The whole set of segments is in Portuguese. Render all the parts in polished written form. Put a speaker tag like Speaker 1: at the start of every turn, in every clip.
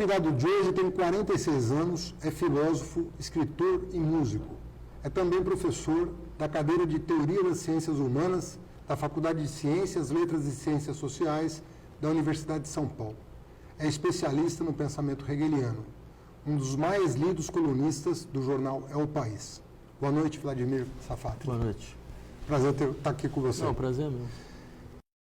Speaker 1: convidado de hoje tem 46 anos, é filósofo, escritor e músico. É também professor da cadeira de Teoria das Ciências Humanas da Faculdade de Ciências, Letras e Ciências Sociais da Universidade de São Paulo. É especialista no pensamento hegeliano, um dos mais lidos colunistas do jornal É o País. Boa noite, Vladimir Safat.
Speaker 2: Boa noite.
Speaker 1: Prazer estar aqui com você.
Speaker 2: Não, prazer meu.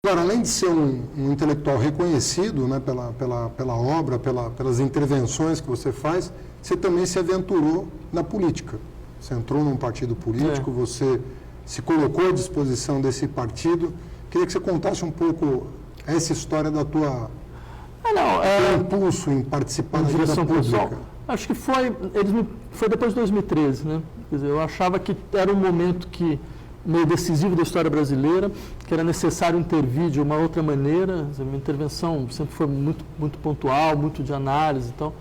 Speaker 1: Agora, além de ser um intelectual reconhecido, né, pela obra, pelas intervenções que você faz, você também se aventurou na política. Você entrou num partido político, você se colocou à disposição desse partido. Queria que você contasse um pouco essa história da tua impulso em participar da vida pública.
Speaker 2: Acho que foi depois de 2013, né? Quer dizer, eu achava que era um momento meio decisivo da história brasileira, que era necessário intervir de uma outra maneira. A minha intervenção sempre foi muito pontual, muito de análise e tal.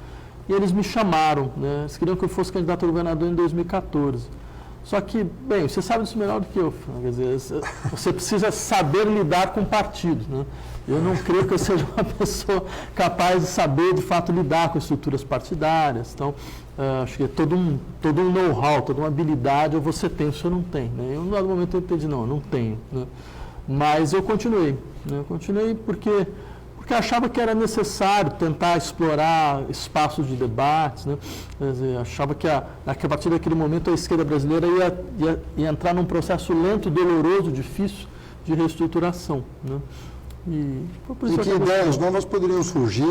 Speaker 2: E eles me chamaram, né? Eles queriam que eu fosse candidato a governador em 2014. Só que, bem, você sabe disso melhor do que eu. Quer dizer, você precisa saber lidar com partidos, né? Eu não creio que eu seja uma pessoa capaz de saber, de fato, lidar com estruturas partidárias. Então, acho que é todo um know-how, toda uma habilidade, ou você tem, ou você não tem. Né? Eu, no dado momento, eu entendi, não, eu não tenho. Né? Mas eu continuei. Né? Eu continuei porque achava que era necessário tentar explorar espaços de debates. Né? Quer dizer, achava que a partir daquele momento a esquerda brasileira ia entrar num processo lento, doloroso, difícil de reestruturação. Né? E
Speaker 1: que ideias novas poderiam surgir?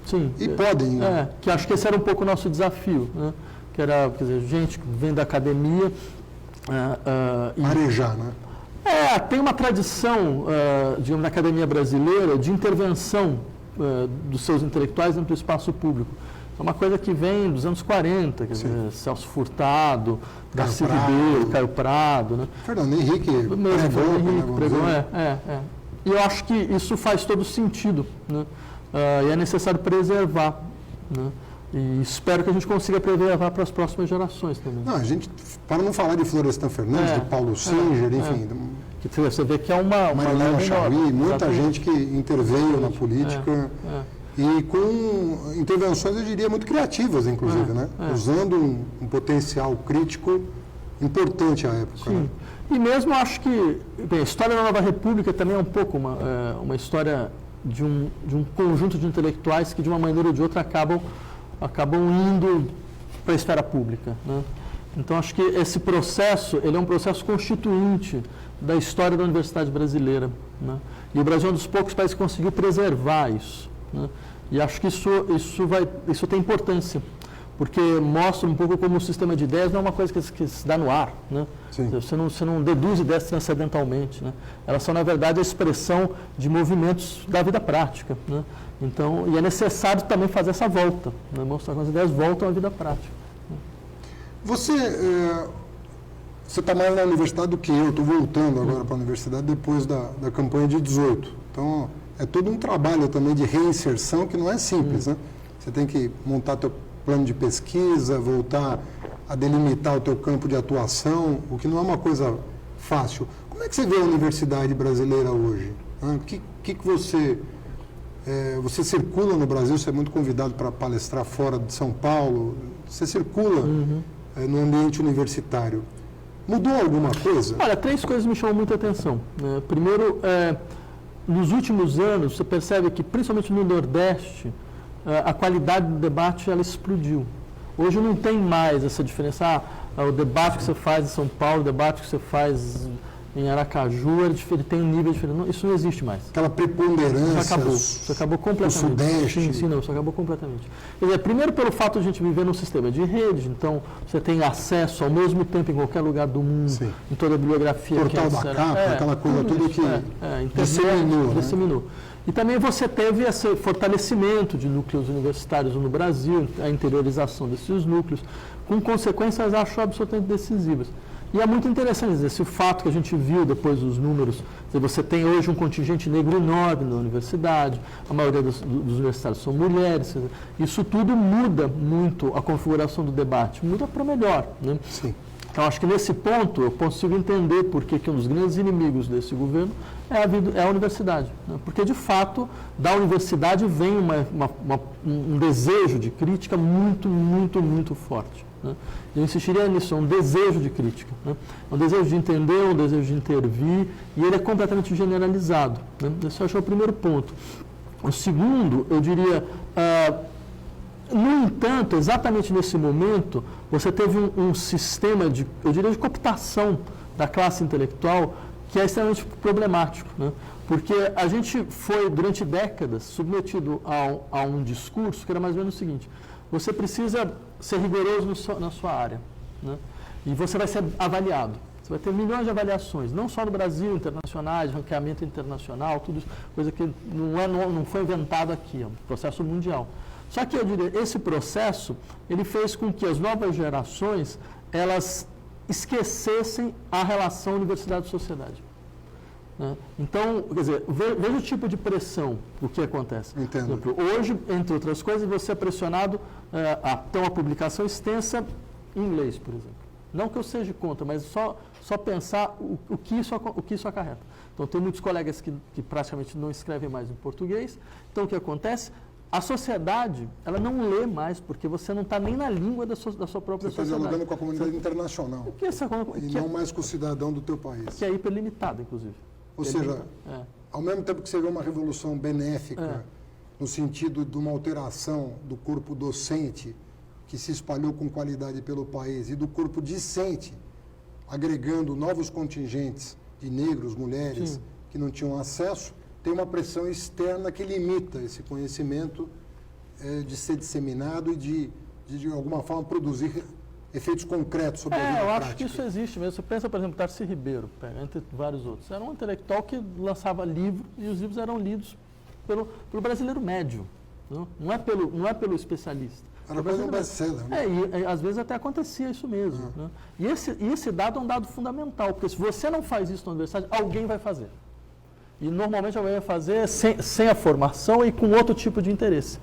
Speaker 2: Sim.
Speaker 1: E podem.
Speaker 2: Que acho que esse era um pouco o nosso desafio. Né? Que era, quer dizer, gente que vem da academia.
Speaker 1: Arejar, né?
Speaker 2: Tem uma tradição, digamos, na academia brasileira de intervenção dos seus intelectuais dentro do espaço público. É uma coisa que vem dos anos 40, quer dizer, Celso Furtado, Darcy Ribeiro, Caio Prado. Né?
Speaker 1: Fernando Henrique
Speaker 2: pregou. E eu acho que isso faz todo sentido, né? E é necessário preservar, né? E espero que a gente consiga preservar para as próximas gerações também.
Speaker 1: Não, para não falar de Florestan Fernandes, de Paulo Singer, enfim.
Speaker 2: Que você vê que é uma
Speaker 1: Marilena Chaui, muita gente que interveio na política e com intervenções, eu diria, muito criativas, inclusive, né? Usando um potencial crítico importante à época.
Speaker 2: Sim. Né? E mesmo acho que a história da Nova República também é um pouco uma história de um conjunto de intelectuais que, de uma maneira ou de outra, acabam indo para a esfera pública. Né? Então, acho que esse processo ele é um processo constituinte da história da universidade brasileira. Né? E o Brasil é um dos poucos países que conseguiu preservar isso. Né? E acho que isso tem importância, porque mostra um pouco como o sistema de ideias não é uma coisa que se dá no ar. Né? Você não deduz ideias transcendentalmente. Né? Elas são, na verdade, a expressão de movimentos da vida prática. Né? Então, e é necessário também fazer essa volta, né? Mostrar que as ideias voltam à vida prática.
Speaker 1: Você está mais na universidade do que eu, estou voltando agora para a universidade depois da campanha de 18. Então, é todo um trabalho também de reinserção que não é simples. Né? Você tem que montar teu plano de pesquisa, voltar a delimitar o teu campo de atuação, o que não é uma coisa fácil. Como é que você vê a universidade brasileira hoje? O que você... você circula no Brasil, você é muito convidado para palestrar fora de São Paulo, você circula no ambiente universitário. Mudou alguma coisa?
Speaker 2: Olha, 3 coisas me chamam muita atenção. Primeiro, nos últimos anos, você percebe que, principalmente no Nordeste, a qualidade do debate ela explodiu. Hoje não tem mais essa diferença. O debate que você faz em São Paulo, o debate que você faz em Aracaju, ele tem um nível diferente. Não, isso não existe mais.
Speaker 1: Aquela preponderância.
Speaker 2: Isso acabou completamente.
Speaker 1: O Sudeste.
Speaker 2: Sim, isso acabou completamente. Quer dizer, primeiro pelo fato de a gente viver num sistema de rede, então você tem acesso ao mesmo tempo em qualquer lugar do mundo, em toda a bibliografia.
Speaker 1: Portal da capa, aquela coisa toda que
Speaker 2: disseminou. E também você teve esse fortalecimento de núcleos universitários no Brasil, a interiorização desses núcleos, com consequências, acho, absolutamente decisivas. E é muito interessante esse fato que a gente viu depois dos números. Você tem hoje um contingente negro enorme na universidade, a maioria dos universitários são mulheres. Isso tudo muda muito a configuração do debate, muda para melhor. Né?
Speaker 1: Sim.
Speaker 2: Então, acho que nesse ponto eu consigo entender por que um dos grandes inimigos desse governo é a universidade. Né? Porque, de fato, da universidade vem um desejo de crítica muito, muito, muito forte. Né? Eu insistiria nisso, é um desejo de crítica. Né? É um desejo de entender, um desejo de intervir, e ele é completamente generalizado. Né? Esse eu acho que é o primeiro ponto. O segundo, eu diria, no entanto, exatamente nesse momento, você teve um sistema de cooptação da classe intelectual que é extremamente problemático, né? Porque a gente foi, durante décadas, submetido a um discurso que era mais ou menos o seguinte: você precisa ser rigoroso na sua área, né? E você vai ser avaliado. Você vai ter milhões de avaliações, não só no Brasil, internacionais, ranqueamento internacional, tudo isso, coisa que não foi inventado aqui, é um processo mundial. Só que eu diria, esse processo, ele fez com que as novas gerações, elas esquecessem a relação universidade-sociedade. Né? Então, quer dizer, veja o tipo de pressão, o que acontece.
Speaker 1: Entendo.
Speaker 2: Por exemplo, hoje, entre outras coisas, você é pressionado a ter uma publicação extensa em inglês, por exemplo. Não que eu seja contra, mas só pensar o que isso acarreta. Então, tem muitos colegas que praticamente não escrevem mais em português. Então, o que acontece? A sociedade, ela não lê mais, porque você não está nem na língua da sua própria sociedade. Você está
Speaker 1: dialogando com a comunidade internacional. Não mais com o cidadão do teu país.
Speaker 2: Que é hiperlimitada, inclusive.
Speaker 1: Ou seja, ao mesmo tempo que você vê uma revolução benéfica, no sentido de uma alteração do corpo docente, que se espalhou com qualidade pelo país, e do corpo discente, agregando novos contingentes de negros, mulheres, que não tinham acesso, tem uma pressão externa que limita esse conhecimento de ser disseminado e de alguma forma, produzir efeitos concretos sobre a vida prática.
Speaker 2: Eu acho que isso existe mesmo. Você pensa, por exemplo, Darcy Ribeiro, entre vários outros. Era um intelectual que lançava livros e os livros eram lidos pelo brasileiro médio. Não é pelo especialista.
Speaker 1: Era quase um best-seller. Né?
Speaker 2: E às vezes até acontecia isso mesmo. Né? E esse dado é um dado fundamental, porque se você não faz isso na universidade, alguém vai fazer. E normalmente alguém vai fazer sem a formação e com outro tipo de interesse.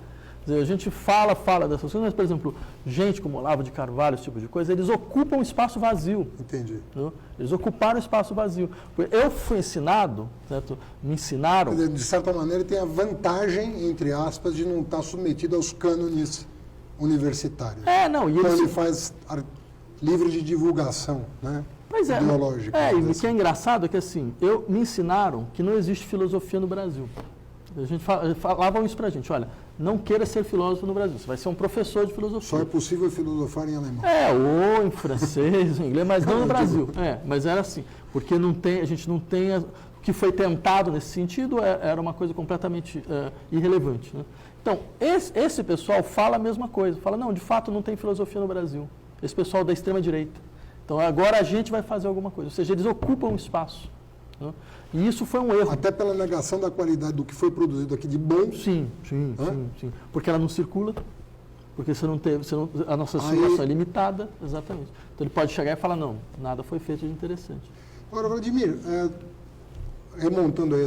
Speaker 2: Quer dizer, a gente fala dessas coisas, mas, por exemplo, gente como Olavo de Carvalho, esse tipo de coisa, eles ocupam um espaço vazio.
Speaker 1: Entendi.
Speaker 2: Né? Eles ocuparam um espaço vazio. Eu fui ensinado, certo? Me ensinaram...
Speaker 1: De certa maneira, tem a vantagem, entre aspas, de não estar submetido aos cânones universitários. Então ele faz livre de divulgação, né? Ideológica.
Speaker 2: E o que é engraçado é que, assim, me ensinaram que não existe filosofia no Brasil. A gente falavam isso pra gente, olha, não queira ser filósofo no Brasil, você vai ser um professor de filosofia.
Speaker 1: Só é possível filosofar em alemão.
Speaker 2: Ou em francês, em inglês, mas não no Brasil. Mas era assim, porque a gente não tem... O que foi tentado nesse sentido era uma coisa completamente irrelevante. Né? Então, esse pessoal fala a mesma coisa, fala, não, de fato não tem filosofia no Brasil. Esse pessoal da extrema-direita. Então, agora a gente vai fazer alguma coisa. Ou seja, eles ocupam um espaço. Né? E isso foi um erro.
Speaker 1: Até pela negação da qualidade do que foi produzido aqui de bom.
Speaker 2: Sim. Porque ela não circula, porque a nossa circulação é limitada, exatamente. Então, ele pode chegar e falar, não, nada foi feito de interessante.
Speaker 1: Agora, Vladimir, remontando aí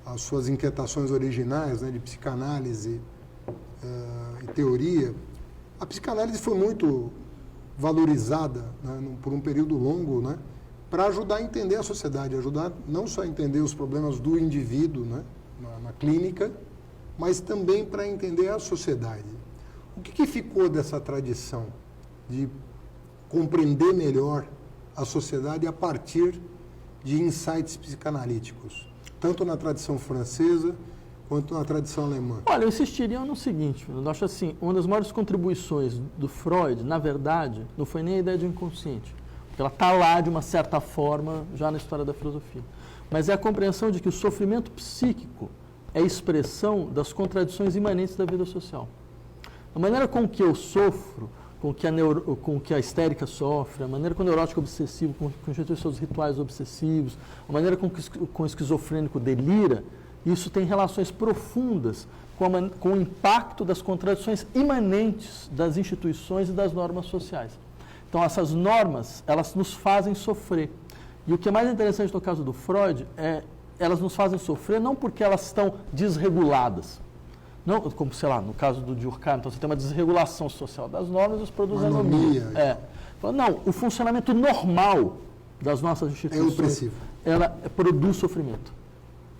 Speaker 1: as suas inquietações originais, né, de psicanálise e teoria, a psicanálise foi muito valorizada, né, por um período longo, né, para ajudar a entender a sociedade, ajudar não só a entender os problemas do indivíduo, né, na clínica, mas também para entender a sociedade. O que ficou dessa tradição de compreender melhor a sociedade a partir de insights psicanalíticos, tanto na tradição francesa quanto na tradição alemã?
Speaker 2: Olha, eu insistiria no seguinte, eu acho assim, uma das maiores contribuições do Freud, na verdade, não foi nem a ideia de inconsciente, porque ela está lá de uma certa forma já na história da filosofia, mas é a compreensão de que o sofrimento psíquico é expressão das contradições imanentes da vida social. A maneira com que eu sofro, com que a histérica sofre, a maneira com o neurótico obsessivo constitui seus rituais obsessivos, a maneira com o esquizofrênico delira, isso tem relações profundas com o impacto das contradições imanentes das instituições e das normas sociais. Então, essas normas, elas nos fazem sofrer. E o que é mais interessante no caso do Freud elas nos fazem sofrer não porque elas estão desreguladas, não, como, sei lá, no caso do Durkheim, então você tem uma desregulação social das normas e os produtos anomia. Não, o funcionamento normal das nossas instituições
Speaker 1: é opressivo.
Speaker 2: ela produz sofrimento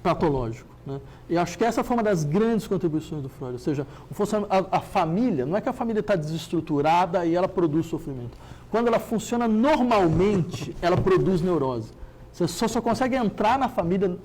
Speaker 2: patológico. Né? E acho que essa foi uma das grandes contribuições do Freud, ou seja, a família, não é que a família está desestruturada e ela produz sofrimento. Quando ela funciona normalmente, ela produz neurose. Você só consegue entrar na família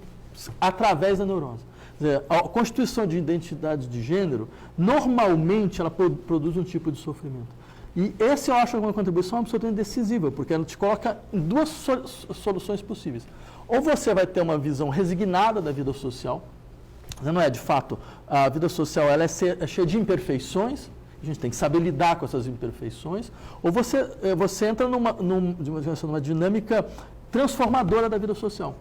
Speaker 2: através da neurose. Quer dizer, a constituição de identidade de gênero, normalmente, ela produz um tipo de sofrimento. E esse eu acho uma contribuição absolutamente decisiva, porque ela te coloca em duas soluções possíveis. Ou você vai ter uma visão resignada da vida social, não é, de fato, a vida social ela é cheia de imperfeições, a gente tem que saber lidar com essas imperfeições, ou você entra numa dinâmica transformadora da vida social.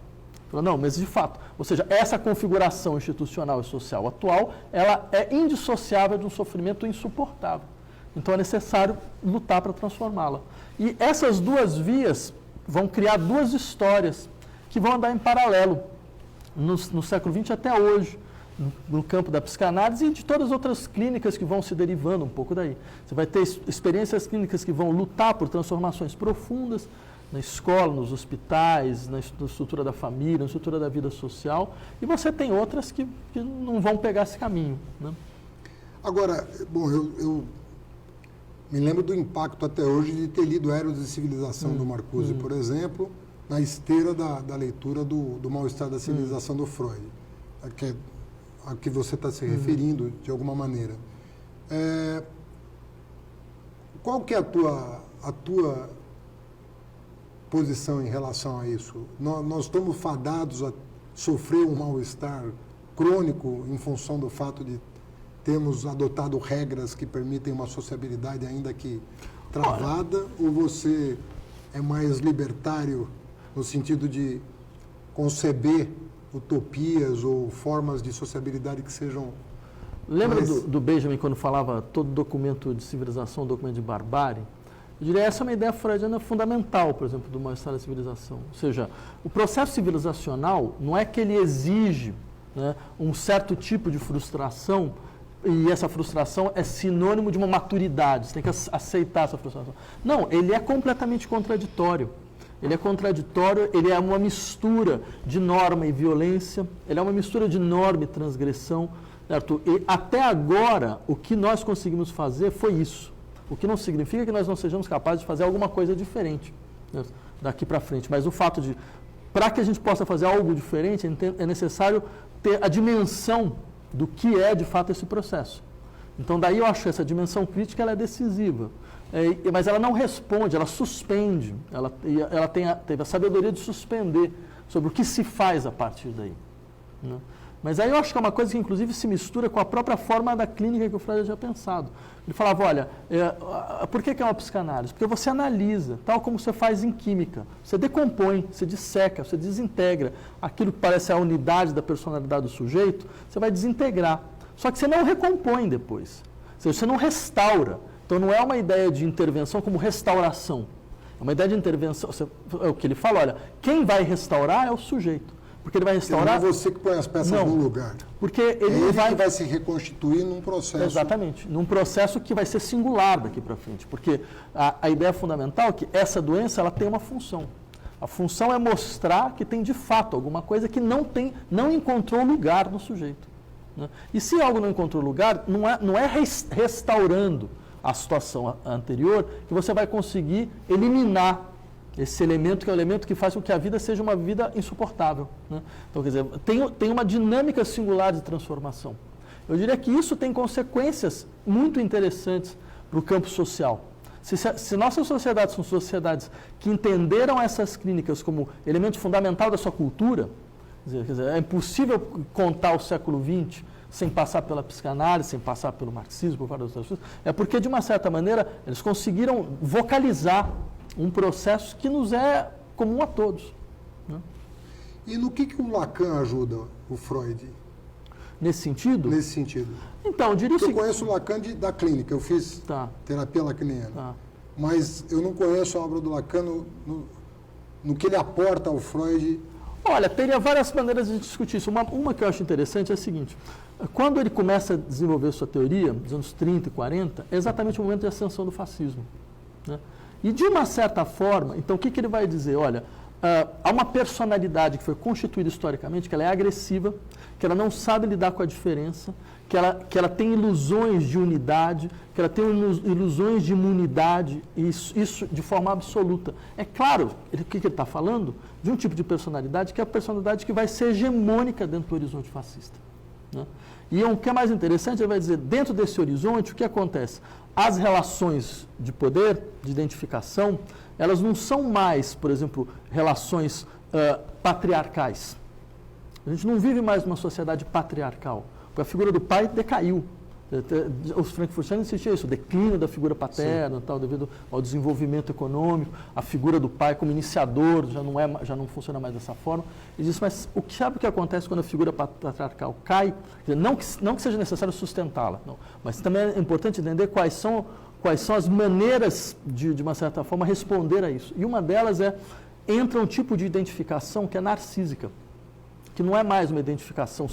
Speaker 2: Não, mas de fato, ou seja, essa configuração institucional e social atual, ela é indissociável de um sofrimento insuportável. Então é necessário lutar para transformá-la. E essas duas vias vão criar duas histórias que vão andar em paralelo no século XX até hoje, no campo da psicanálise e de todas as outras clínicas que vão se derivando um pouco daí. Você vai ter experiências clínicas que vão lutar por transformações profundas na escola, nos hospitais, na estrutura da família, na estrutura da vida social, e você tem outras que não vão pegar esse caminho. Né?
Speaker 1: Agora, bom, eu me lembro do impacto até hoje de ter lido Eros e Civilização do Marcuse, por exemplo, na esteira da leitura do Mal-Estar da Civilização do Freud, que é a que você está se referindo de alguma maneira. Qual que é a tua posição em relação a isso? Nós estamos fadados a sofrer um mal-estar crônico em função do fato de termos adotado regras que permitem uma sociabilidade ainda que travada, ou você é mais libertário no sentido de conceber utopias ou formas de sociabilidade que sejam...
Speaker 2: Lembra do Benjamin quando falava todo documento de civilização, documento de barbárie? Eu diria, essa é uma ideia freudiana fundamental, por exemplo, do mal-estar da civilização. Ou seja, o processo civilizacional não é que ele exige, né, um certo tipo de frustração, e essa frustração é sinônimo de uma maturidade, você tem que aceitar essa frustração. Não, ele é completamente contraditório. Ele é contraditório, ele é uma mistura de norma e violência, ele é uma mistura de norma e transgressão. Certo? E até agora, o que nós conseguimos fazer foi isso. O que não significa que nós não sejamos capazes de fazer alguma coisa diferente, né, daqui para frente. Mas o fato de, para que a gente possa fazer algo diferente, é necessário ter a dimensão do que é, de fato, esse processo. Então, daí eu acho que essa dimensão crítica ela é decisiva. Mas ela não responde, ela suspende. Ela teve a sabedoria de suspender sobre o que se faz a partir daí. Né? Mas aí eu acho que é uma coisa que, inclusive, se mistura com a própria forma da clínica que o Freud já pensado. Ele falava, olha, por que é uma psicanálise? Porque você analisa, tal como você faz em química. Você decompõe, você disseca, você desintegra. Aquilo que parece a unidade da personalidade do sujeito, você vai desintegrar. Só que você não recompõe depois. Ou seja, você não restaura. Então, não é uma ideia de intervenção como restauração. É uma ideia de intervenção. É o que ele fala, olha, quem vai restaurar é o sujeito. Porque ele vai restaurar...
Speaker 1: Não é você que põe as peças no lugar.
Speaker 2: Porque ele
Speaker 1: vai se reconstituir num processo...
Speaker 2: Exatamente. Num processo que vai ser singular daqui para frente. Porque a ideia fundamental é que essa doença ela tem uma função. A função é mostrar que tem, de fato, alguma coisa que não encontrou lugar no sujeito. Né? E se algo não encontrou lugar, não é restaurando a situação anterior que você vai conseguir eliminar esse elemento, que é o elemento que faz com que a vida seja uma vida insuportável. Né? Então, quer dizer, tem uma dinâmica singular de transformação. Eu diria que isso tem consequências muito interessantes para o campo social. Se nossas sociedades são sociedades que entenderam essas clínicas como elemento fundamental da sua cultura, quer dizer, é impossível contar o século XX sem passar pela psicanálise, sem passar pelo marxismo, por várias outras coisas, é porque, de uma certa maneira, eles conseguiram vocalizar um processo que nos é comum a todos. Né?
Speaker 1: E no que o Lacan ajuda o Freud?
Speaker 2: Nesse sentido?
Speaker 1: Nesse sentido.
Speaker 2: Então, eu diria o seguinte...
Speaker 1: Eu conheço o Lacan da clínica, eu fiz terapia lacaniana. Mas eu não conheço a obra do Lacan no que ele aporta ao Freud.
Speaker 2: Olha, teria várias maneiras de discutir isso. Uma que eu acho interessante é a seguinte. Quando ele começa a desenvolver sua teoria, nos anos 30 e 40, é exatamente o momento de ascensão do fascismo. Né? E, de uma certa forma, então, o que ele vai dizer? Olha, há uma personalidade que foi constituída historicamente, que ela é agressiva, que ela não sabe lidar com a diferença, que ela tem ilusões de unidade, que ela tem ilusões de imunidade, isso de forma absoluta. É claro, o que ele está falando? De um tipo de personalidade que é a personalidade que vai ser hegemônica dentro do horizonte fascista, né? E o que é mais interessante, ele vai dizer, dentro desse horizonte, o que acontece? As relações de poder, de identificação, elas não são mais, por exemplo, relações patriarcais. A gente não vive mais numa sociedade patriarcal, porque a figura do pai decaiu. Os frankfurtianos insistiam nisso, o declínio da figura paterna, tal, devido ao desenvolvimento econômico, a figura do pai como iniciador já não funciona mais dessa forma. Ele diz, mas sabe o que acontece quando a figura patriarcal cai? Quer dizer, não que seja necessário sustentá-la, mas também é importante entender quais são as maneiras de uma certa forma, responder a isso. E uma delas entra um tipo de identificação que é narcísica, que não é mais uma identificação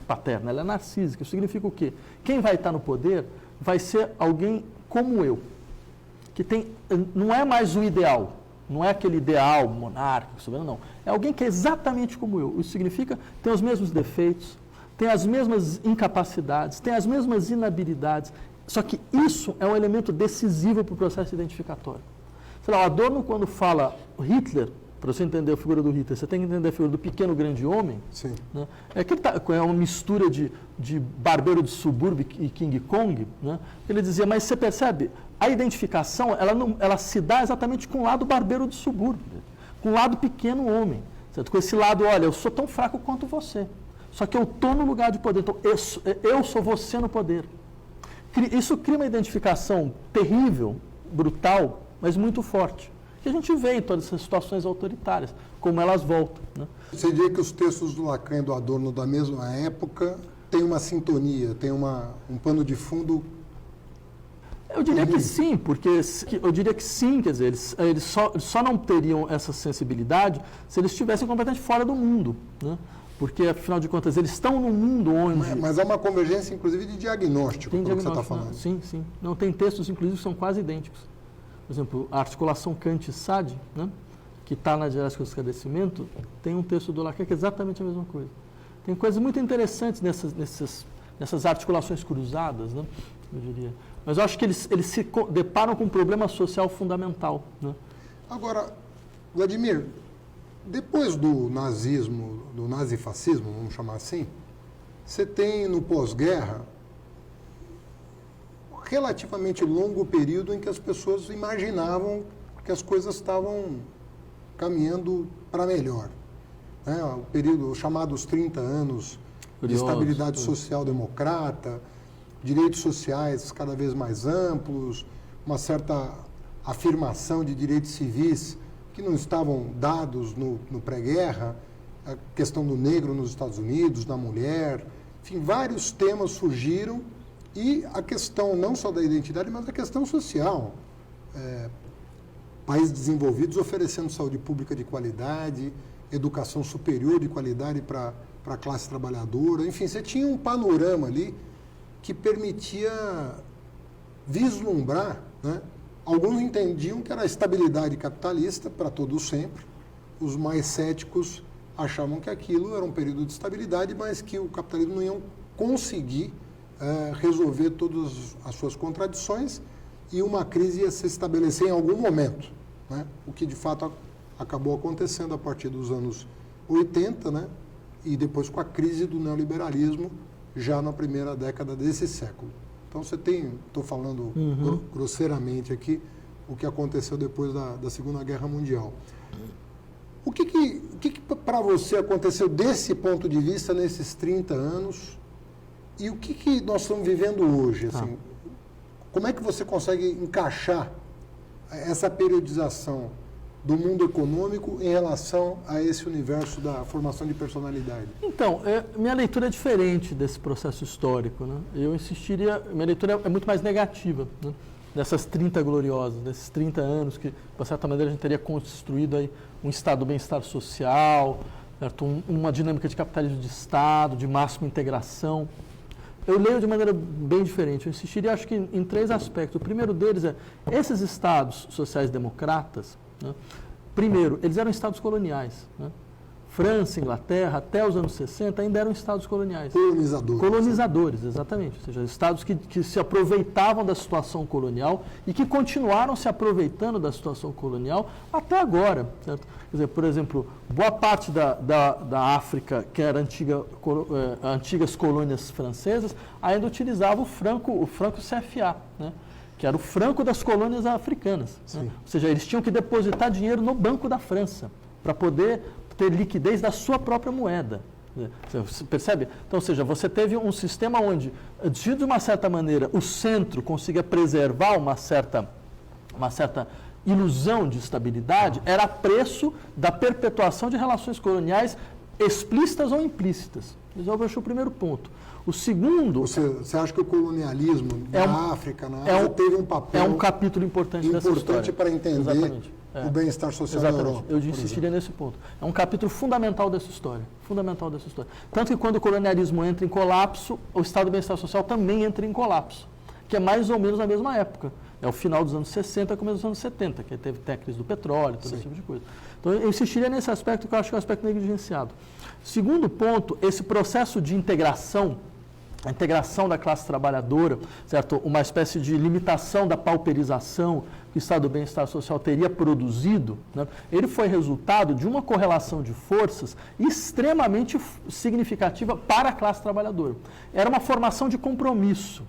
Speaker 2: paterna, ela é narcísica. Isso significa o quê? Quem vai estar no poder vai ser alguém como eu, que não é mais o ideal, não é aquele ideal monárquico, soberano, não. É alguém que é exatamente como eu. Isso significa tem os mesmos defeitos, tem as mesmas incapacidades, tem as mesmas inabilidades, só que isso é um elemento decisivo para o processo identificatório. Sei lá, o Adorno, quando fala Hitler, para você entender a figura do Hitler, você tem que entender a figura do pequeno grande homem.
Speaker 1: Sim.
Speaker 2: Né? É uma mistura de barbeiro de subúrbio e King Kong. Né? Ele dizia, mas você percebe, a identificação ela se dá exatamente com o lado barbeiro de subúrbio, com o lado pequeno homem. Certo? Com esse lado, olha, eu sou tão fraco quanto você, só que eu estou no lugar de poder, então eu sou você no poder. Isso cria uma identificação terrível, brutal, mas muito forte, que a gente vê em todas essas situações autoritárias, como elas voltam. Né?
Speaker 1: Você diria que os textos do Lacan e do Adorno da mesma época têm uma sintonia, têm um pano de fundo?
Speaker 2: Eu diria que sim, porque eu diria que sim, quer dizer, eles só não teriam essa sensibilidade se eles estivessem completamente fora do mundo, né? Porque, afinal de contas, eles estão num mundo onde...
Speaker 1: Mas há uma convergência, inclusive, de diagnóstico, pelo que você está falando.
Speaker 2: Sim, sim. Não, tem textos, inclusive, que são quase idênticos. Por exemplo, a articulação Kant-Sade, né, que está na dialética do esclarecimento, tem um texto do Lacan que é exatamente a mesma coisa. Tem coisas muito interessantes nessas articulações cruzadas, né, eu diria. Mas eu acho que eles se deparam com um problema social fundamental. Né?
Speaker 1: Agora, Vladimir, depois do nazismo, do nazifascismo, vamos chamar assim, você tem no pós-guerra relativamente longo período em que as pessoas imaginavam que as coisas estavam caminhando para melhor. Né? O período chamado os 30 anos de estabilidade social democrata, direitos sociais cada vez mais amplos, uma certa afirmação de direitos civis que não estavam dados no pré-guerra, a questão do negro nos Estados Unidos, da mulher, enfim, vários temas surgiram. E a questão não só da identidade, mas a questão social. Países desenvolvidos oferecendo saúde pública de qualidade, educação superior de qualidade para a classe trabalhadora. Enfim, você tinha um panorama ali que permitia vislumbrar, né? Alguns entendiam que era a estabilidade capitalista para todo sempre. Os mais céticos achavam que aquilo era um período de estabilidade, mas que o capitalismo não ia conseguir resolver todas as suas contradições e uma crise ia se estabelecer em algum momento, né? O que de fato acabou acontecendo a partir dos anos 80, né? E depois com a crise do neoliberalismo já na primeira década desse século. Então você tem, estou falando grosseiramente aqui, o que aconteceu depois da Segunda Guerra Mundial. O que para você aconteceu desse ponto de vista nesses 30 anos? E o que nós estamos vivendo hoje? Assim, como é que você consegue encaixar essa periodização do mundo econômico em relação a esse universo da formação de personalidade?
Speaker 2: Então, minha leitura é diferente desse processo histórico. Né? Eu insistiria, minha leitura é muito mais negativa, né? Dessas 30 gloriosas, desses 30 anos que, de certa maneira, a gente teria construído aí um estado do bem-estar social, certo? Uma dinâmica de capitalismo de Estado, de máxima integração. Eu leio de maneira bem diferente. Eu insistiria, acho que, em 3 aspectos. O primeiro deles esses estados sociais democratas, né, Primeiro, eles eram estados coloniais, né? França, Inglaterra, até os anos 60, ainda eram estados coloniais.
Speaker 1: Colonizadores.
Speaker 2: Colonizadores, exatamente. Ou seja, estados que se aproveitavam da situação colonial e que continuaram se aproveitando da situação colonial até agora. Certo? Quer dizer, por exemplo, boa parte da África, que era antigas colônias francesas, ainda utilizava o franco CFA, né? Que era o franco das colônias africanas. Né? Ou seja, eles tinham que depositar dinheiro no Banco da França para poder ter liquidez da sua própria moeda. Você percebe? Então, ou seja, você teve um sistema onde, de uma certa maneira, o centro conseguia preservar uma certa ilusão de estabilidade, era a preço da perpetuação de relações coloniais explícitas ou implícitas. Esse é o primeiro ponto. O segundo...
Speaker 1: Você acha que o colonialismo na África teve um papel...
Speaker 2: É um capítulo importante dessa história.
Speaker 1: Importante para entender o bem-estar social da Europa.
Speaker 2: Eu insistiria nesse ponto. É um capítulo fundamental dessa história. Fundamental dessa história. Tanto que quando o colonialismo entra em colapso, o estado do bem-estar social também entra em colapso, que é mais ou menos na mesma época. É o final dos anos 60 e começo dos anos 70, que teve crise do petróleo, todo esse tipo de coisa. Então, eu insistiria nesse aspecto, que eu acho que é um aspecto negligenciado. Segundo ponto, esse processo de integração, a integração da classe trabalhadora, certo? Uma espécie de limitação da pauperização que o estado do bem-estar social teria produzido, né? Ele foi resultado de uma correlação de forças extremamente significativa para a classe trabalhadora. Era uma formação de compromisso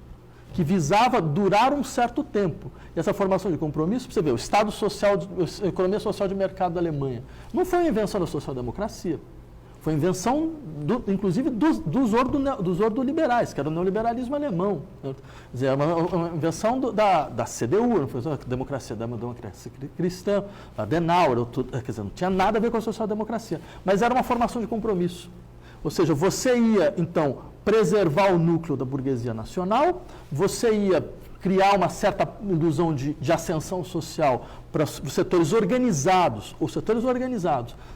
Speaker 2: que visava durar um certo tempo. E essa formação de compromisso, você vê, o Estado social, a economia social de mercado da Alemanha, não foi uma invenção da social-democracia. Foi invenção, inclusive, dos ordoliberais, que era o neoliberalismo alemão. Né? Quer dizer, uma invenção da CDU, a democracia cristã, da Adenauer, quer dizer, não tinha nada a ver com a social-democracia, mas era uma formação de compromisso. Ou seja, você ia, então, preservar o núcleo da burguesia nacional, você ia criar uma certa ilusão de ascensão social para os setores organizados,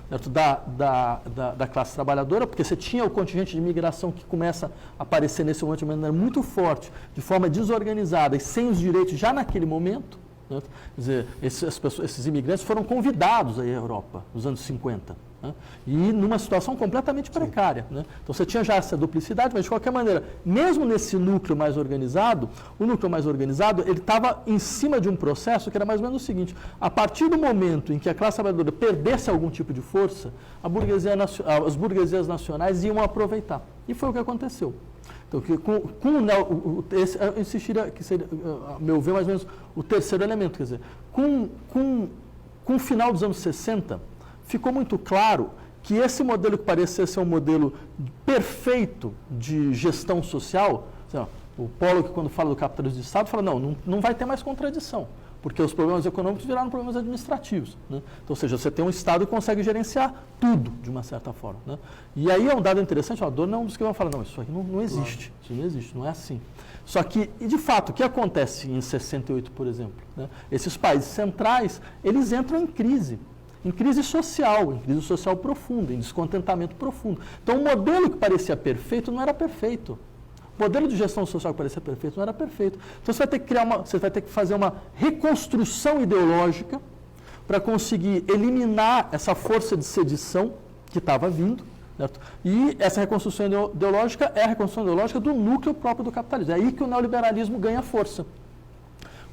Speaker 2: certo? Da classe trabalhadora, porque você tinha o contingente de imigração que começa a aparecer nesse momento de maneira muito forte, de forma desorganizada e sem os direitos já naquele momento. Certo? Quer dizer, esses imigrantes foram convidados à Europa nos anos 50. Né? E numa situação completamente precária. Né? Então você tinha já essa duplicidade, mas de qualquer maneira, mesmo nesse núcleo mais organizado, o núcleo mais organizado ele estava em cima de um processo que era mais ou menos o seguinte: a partir do momento em que a classe trabalhadora perdesse algum tipo de força, as burguesias nacionais iam aproveitar. E foi o que aconteceu. Então, eu insistiria que seria, a meu ver, mais ou menos o terceiro elemento. Quer dizer, com o final dos anos 60, ficou muito claro que esse modelo que parecia ser um modelo perfeito de gestão social, o Pollock, quando fala do capitalismo de Estado, fala, não vai ter mais contradição, porque os problemas econômicos viraram problemas administrativos. Né? Então, ou seja, você tem um Estado que consegue gerenciar tudo, de uma certa forma. Né? E aí é um dado interessante, o Adorno é um dos que vão falar, isso aqui não existe, isso não existe, não é assim. Só que, de fato, o que acontece em 68, por exemplo? Né? Esses países centrais, eles entram em crise social profunda, em descontentamento profundo. Então, o modelo que parecia perfeito não era perfeito. O modelo de gestão social que parecia perfeito não era perfeito. Então, você vai ter que fazer uma reconstrução ideológica para conseguir eliminar essa força de sedição que estava vindo. Certo? E essa reconstrução ideológica é a reconstrução ideológica do núcleo próprio do capitalismo. É aí que o neoliberalismo ganha força.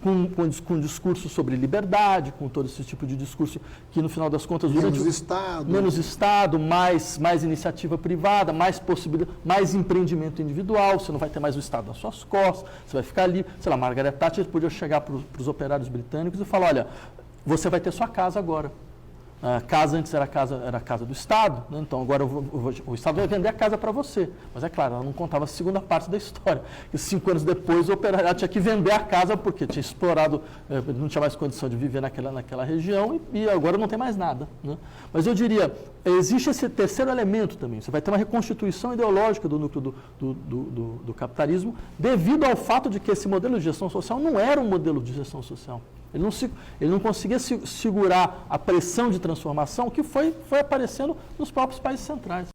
Speaker 2: Com discurso sobre liberdade, com todo esse tipo de discurso que, no final das contas... Menos Estado, mais iniciativa privada, mais empreendimento individual, você não vai ter mais o Estado nas suas costas, você vai ficar ali... Sei lá, Margaret Thatcher podia chegar para os operários britânicos e falar, olha, você vai ter sua casa agora. A casa antes era a casa do Estado, né? Então agora o Estado vai vender a casa para você. Mas é claro, ela não contava a segunda parte da história. E 5 anos depois o operário tinha que vender a casa porque tinha explorado, não tinha mais condição de viver naquela região e agora não tem mais nada. Né? Mas eu diria, existe esse terceiro elemento também. Você vai ter uma reconstituição ideológica do núcleo do capitalismo devido ao fato de que esse modelo de gestão social não era um modelo de gestão social. Ele não conseguia segurar a pressão de transformação que foi aparecendo nos próprios países centrais.